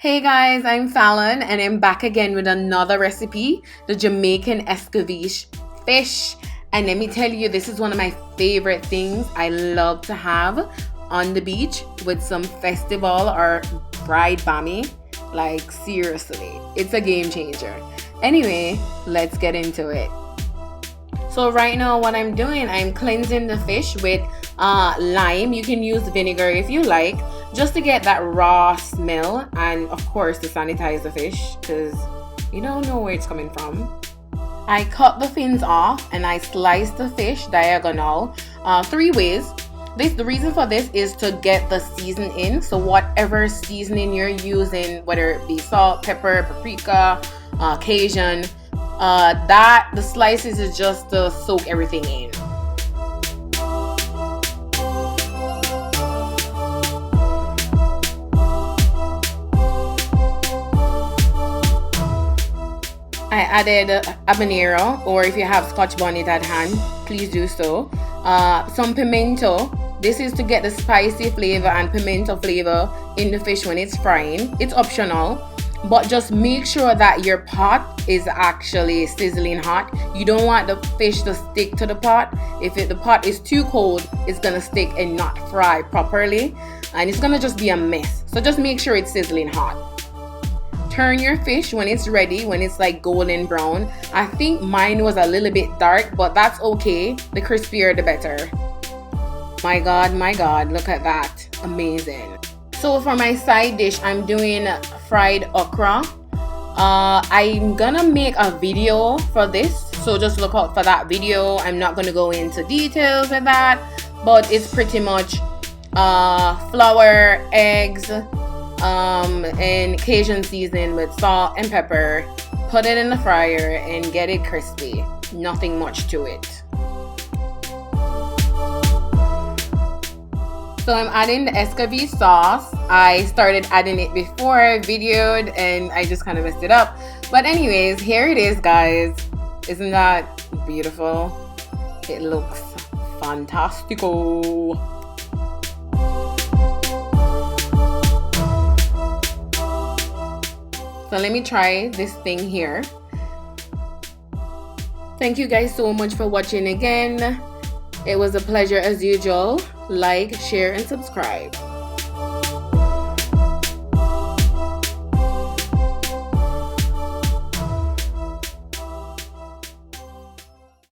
Hey guys, I'm Fallon and I'm back again with another recipe, the Jamaican Escovitch fish. And let me tell you, this is one of my favorite things I love to have on the beach with some festival or fried bami. Like seriously, it's a game changer. Anyway, let's get into it. So right now what I'm doing, I'm cleansing the fish with lime. You can use vinegar if you like, just to get that raw smell, and of course to sanitize the fish because you don't know where it's coming from. I cut the fins off and I slice the fish diagonal 3 ways. The reason for this is to get the season in. So whatever seasoning you're using, whether it be salt, pepper, paprika, Cajun, the slices is just to soak everything in. I added habanero, or if you have scotch bonnet at hand, please do so. Some pimento. This is to get the spicy flavor and pimento flavor in the fish when it's frying. It's optional, but just make sure that your pot is actually sizzling hot. You don't want the fish to stick to the pot. If the pot is too cold, it's gonna stick and not fry properly, and it's gonna just be a mess. So just make sure it's sizzling hot. Turn your fish when it's ready, when it's like golden brown. I think mine was a little bit dark, but that's okay. The crispier the better. My god, look at that. Amazing. So for my side dish, I'm doing fried okra. I'm gonna make a video for this, so just look out for that video. I'm not gonna go into details with that, but it's pretty much flour, eggs, and Cajun seasoning with salt and pepper. Put it in the fryer and get it crispy. Nothing much to it. So I'm adding the Escovitch sauce. I started adding it before I videoed and I just kind of messed it up. But anyways, here it is, guys. Isn't that beautiful? It looks fantastico. So let me try this thing here. Thank you guys so much for watching again. It was a pleasure as usual. Like, share, and subscribe.